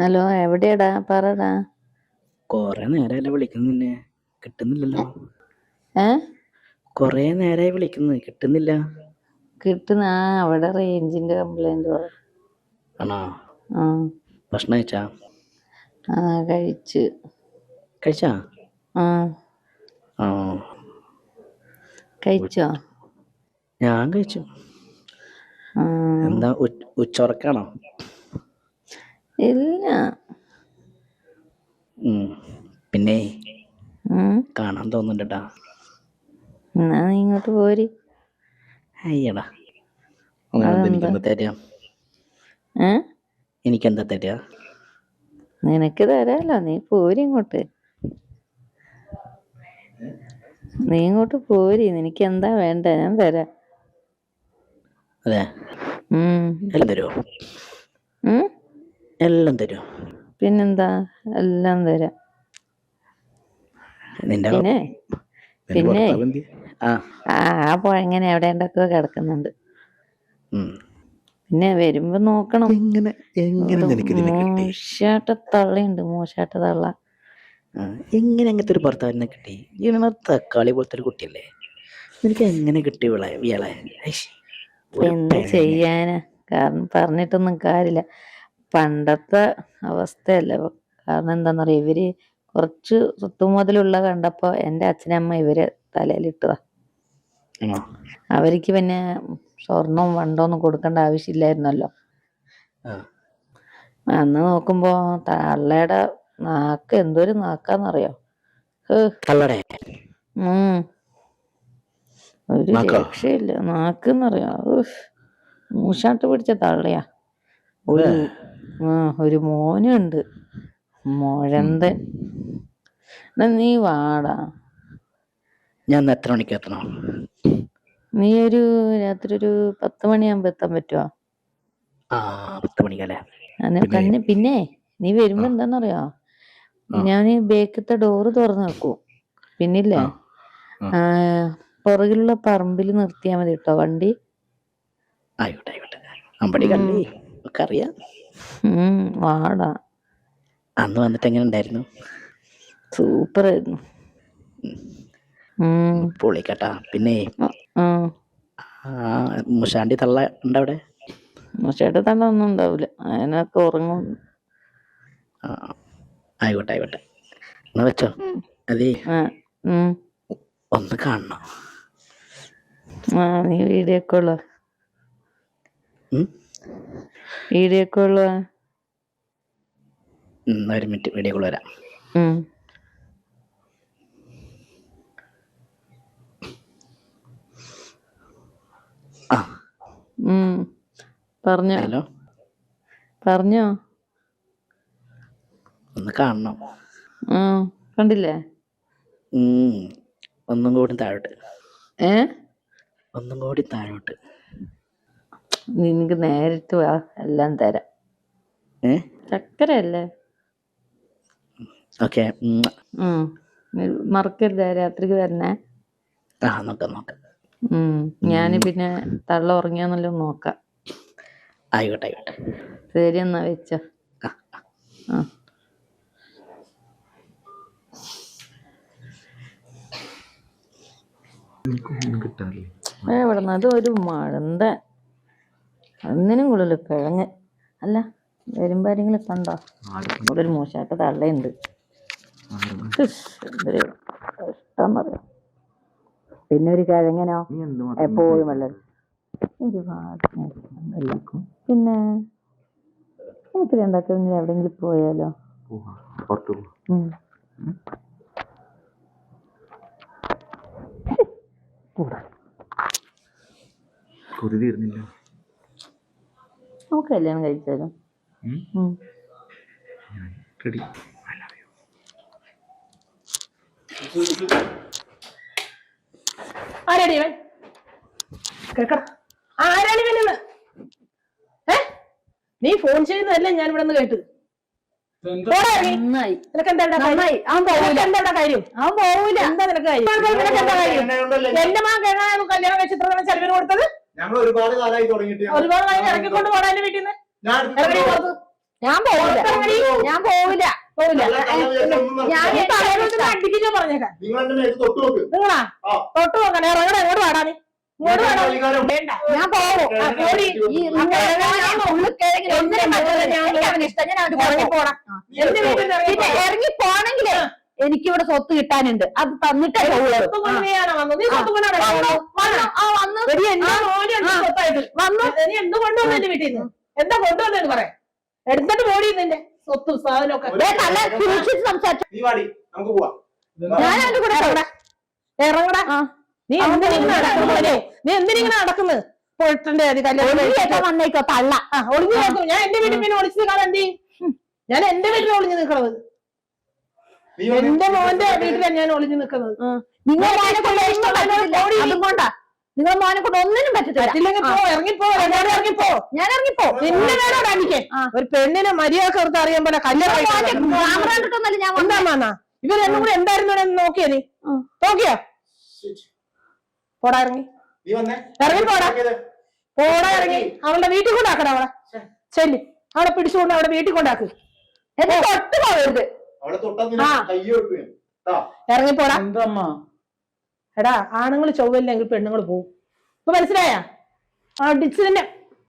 Hello, എവിടെയാടാ? പറടാ. കൊറേ നേരമല്ലേ വിളിക്കുന്നു, നിന്നെ കിട്ടുന്നില്ലല്ലോ. ഏ കൊറേ നേരമായി വിളിക്കുന്നു, കിട്ടുന്നില്ല. കിട്ടുന്ന അവിടെ റേഞ്ചിന്റെ കംപ്ലൈന്റ് ആണോ? ആ ഭക്ഷണം കഴിച്ചാ? കഴിച്ച്. കഴിച്ചാ? ആ ആ, കഴിച്ചോ? ഞാൻ കഴിച്ചു. എന്താ ഉച്ചോറക്കാണോ? ഇല്ല. പിന്നെ കാണാൻ തോന്നുന്നുണ്ടാ. എന്നാ നീ ഇങ്ങോട്ട് പോര്. അയ്യടാ, എനിക്കെന്താ തരാ? എനിക്കെന്താ തരാ? നിനക്ക് തരാലോ, നീ പോര് ഇങ്ങോട്ട്. നീ ഇങ്ങോട്ട് പോര്, നിനക്ക് എന്താ വേണ്ട ഞാൻ തരാം. അതെ, എല്ലാം തരുമോ? എല്ലാം തരുമോ? പിന്നെന്താ, എല്ലാം തരാം. പിന്നെ എങ്ങനെ എവിടെ എന്തൊക്കെ കിടക്കുന്നുണ്ട്. പിന്നെ വരുമ്പോ നോക്കണം. മോശാട്ട തള്ളയുണ്ട്, മോശാട്ട തള്ള. എങ്ങനെ അങ്ങനത്തെ ഒരു ഭർത്താവിനെ കിട്ടി? ഇവളെ തക്കാളി പോലത്തെ ഒരു കുട്ടിയല്ലേ, നിനക്ക് എങ്ങനെ കിട്ടി ഇയാളെ? എന്ത് ചെയ്യാനാ, കാരണം പറഞ്ഞിട്ടൊന്നും കാര്യമില്ല. പണ്ടത്തെ അവസ്ഥയല്ല. കാരണം എന്താന്നറിയാം, ഇവര് കുറച്ച് സ്വത്തുമുതലുള്ള കണ്ടപ്പോ എന്റെ അച്ഛനമ്മ ഇവര് തലയിലിട്ടതാ. അവർക്ക് പിന്നെ സ്വർണവും വണ്ടൊന്നും കൊടുക്കേണ്ട ആവശ്യമില്ലായിരുന്നല്ലോ. അന്ന് നോക്കുമ്പോ തള്ളയുടെ നാക്ക് എന്തൊരു നാക്കാന്നറിയോ? ഒരു രക്ഷയില്ല നാക്കെന്നറിയോ. മൂശാട്ട് പിടിച്ച തള്ളയാ. ഒരു മോനുണ്ട്, മുഴന്തൻ. നീ വാടാ. ഞാൻ എത്ര മണിക്ക് എത്തണം? നീ രാത്രി ഒരു 10 മണിയാകുമ്പോ എത്താൻ പറ്റുമോ? 10 മണിക്കല്ലേ? പിന്നെ നീ വരുമ്പോ എന്താന്നറിയോ, ഞാൻ ബേക്കത്തെ ഡോറ് തുറന്നു വെക്കും. പിന്നില്ലേ, പുറകിലുള്ള പറമ്പിൽ നിർത്തിയാ മതി കേട്ടോ വണ്ടി. അറിയാം. വാടാ. അന്ന് വന്നിട്ട് എങ്ങനെ ഉണ്ടായിരുന്നു? സൂപ്പർ ആയിരുന്നു. പൊളിക്കട്ടാ. പിന്നെ മുഷാണ്ടി തള്ള ഉണ്ടവിടെ? മുഷാട്ടി തള്ള ഒന്നും ഉണ്ടാവില്ല, അതിനൊക്കെ ഉറങ്ങും. ആയിക്കോട്ടെ, എന്നാ വെച്ചോ. അതേ, ഒന്ന് കാണണം. നീ വീഡിയോ കോളോ? ഒരു മിനിറ്റ്, വീഡിയോ കോൾ വരാം. പറഞ്ഞോ. ഒന്ന് കാണണം. കണ്ടില്ലേ? ഒന്നും കൂടി താഴോട്ട്. നിനക്ക് നേരിട്ട് വാ, എല്ലാം തരാം. ചക്കരയല്ലേ? ഓക്കെ. മറക്കരുത്, രാത്രിക്ക് വരണേ. നോക്കാം. ഞാന് പിന്നെ തള്ള ഉറങ്ങിയാന്നല്ലോ നോക്കാം. ആയിക്കോട്ടെ. ശരി, എന്നാ വെച്ചോ. എവിടെന്ന് അത് ഒരു മഴന്ത, ഒന്നിനും കൂടുതൽ കിഴങ്ങ്. അല്ല, വരുമ്പോ ആരെങ്കിലും കണ്ടോ? ഇവിടെ ഒരു മോശമായിട്ട് തള്ളയുണ്ട്. എന്തൊരു ഇഷ്ടം പറയാം. പിന്നെ ഒരു കിഴങ്ങനോ എപ്പോഴും വെള്ളം. പിന്നെ നമുക്ക് രണ്ടാക്കും എവിടെങ്കിലും പോയാലോ? നമുക്ക് കല്യാണം കഴിച്ചാലോ? നീ ഫോൺ ചെയ്യുന്നതല്ലേ ഞാൻ ഇവിടെ നിന്ന് കേട്ട്. എന്റെ മാൻ കേൾക്കാനാണ് കല്യാണം കഴിച്ച് ഇത്ര ചെലവിന് കൊടുത്തത്. ഒരുപാട് കാലമായി തുടങ്ങിയിട്ട്. ഒരുപാട് കാലം ഇറക്കിക്കൊണ്ട് പോടാ എന്റെ വീട്ടിൽ നിന്ന്. ഞാൻ പോവില്ല ഞാൻ പോവില്ല പോവില്ല ഞാൻ ഈ തലയിലോട്ട് അടിപ്പിച്ചോ പറഞ്ഞേക്കാം നിങ്ങളാ തൊട്ട് നോക്കണേ ഇറങ്ങണ എങ്ങോട്ട് വാടാ നീ ഇങ്ങോട്ട് വാടാ വേണ്ട ഞാൻ പോകും ഇറങ്ങിപ്പോടാ എന്റെ വീട്ടിൽ നിന്ന് ഇറങ്ങി പോണെങ്കിലേ എനിക്കിവിടെ സ്വത്ത് കിട്ടാനുണ്ട് അത് തന്നിട്ടേ പോകുള്ളൂ സ്വത്ത് കൊണ്ടുപോയാണോ വന്നത് നീ സ്വത്ത് കൊണ്ടാണോ വന്നു നീ എന്ത് കൊണ്ടുവന്നു എന്റെ വീട്ടിൽ നിന്ന് എന്താ കൊണ്ടുവന്നെന്ന് പറയാം എടുത്തിട്ട് പോടി നിന്റെ സ്വത്ത് സാധനമൊക്കെ ഞാൻ അതിന്റെ കൂടെ ഇറങ്ങടാ നീ എന്തിനിങ്ങനെ നടക്കുന്നത് പൊട്ടന്റെ കല്യാണം വന്നേക്കോ തള്ള ഒളിഞ്ഞു നോക്കും ഞാൻ എന്റെ വീട്ടിൽ പിന്നെ ഒളിച്ചു നിൽക്കാതെ എന്ത് ചെയ്യും ഞാൻ എന്റെ വീട്ടിൽ ഒളിഞ്ഞു നിൽക്കണത് എന്റെ മോന്റെ വീട്ടിലാണ് ഞാൻ ഒളിഞ്ഞു നിൽക്കുന്നത് നിങ്ങൾ മോനെ കൊണ്ട് അതുകൊണ്ടാ നിങ്ങൾ മോനെ കൊണ്ട് ഒന്നിനും പറ്റത്തില്ല ഇറങ്ങിപ്പോ ഇറങ്ങിപ്പോ ഞാൻ ഇറങ്ങിപ്പോ നിന്നെ വേണോടാ എനിക്ക് ഒരു പെണ്ണിനെ മര്യാദ കറുത്ത് അറിയാൻ പോലെ കല്യാണം ഞാൻ എന്താ ഇവരെന്നും കൂടെ എന്തായിരുന്നു നോക്കിയാ നീ നോക്കിയോ പോടാ ഇറങ്ങി ഇറങ്ങി പോടാ പോടാ ഇറങ്ങി അവളുടെ വീട്ടിൽ കൊണ്ടാക്കണം അവളെ ചെല്ലി അവളെ പിടിച്ചുകൊണ്ട് അവിടെ വീട്ടിൽ കൊണ്ടാക്ക് എന്നെ തൊട്ട് പോകരുത് ഇറങ്ങിപ്പോടാ എടാ ആണുങ്ങൾ ചൊവ്വല്ലെങ്കിൽ പെണ്ണുങ്ങൾ പോവും ഇപ്പൊ മനസ്സിലായ അടിച്ചു തന്നെ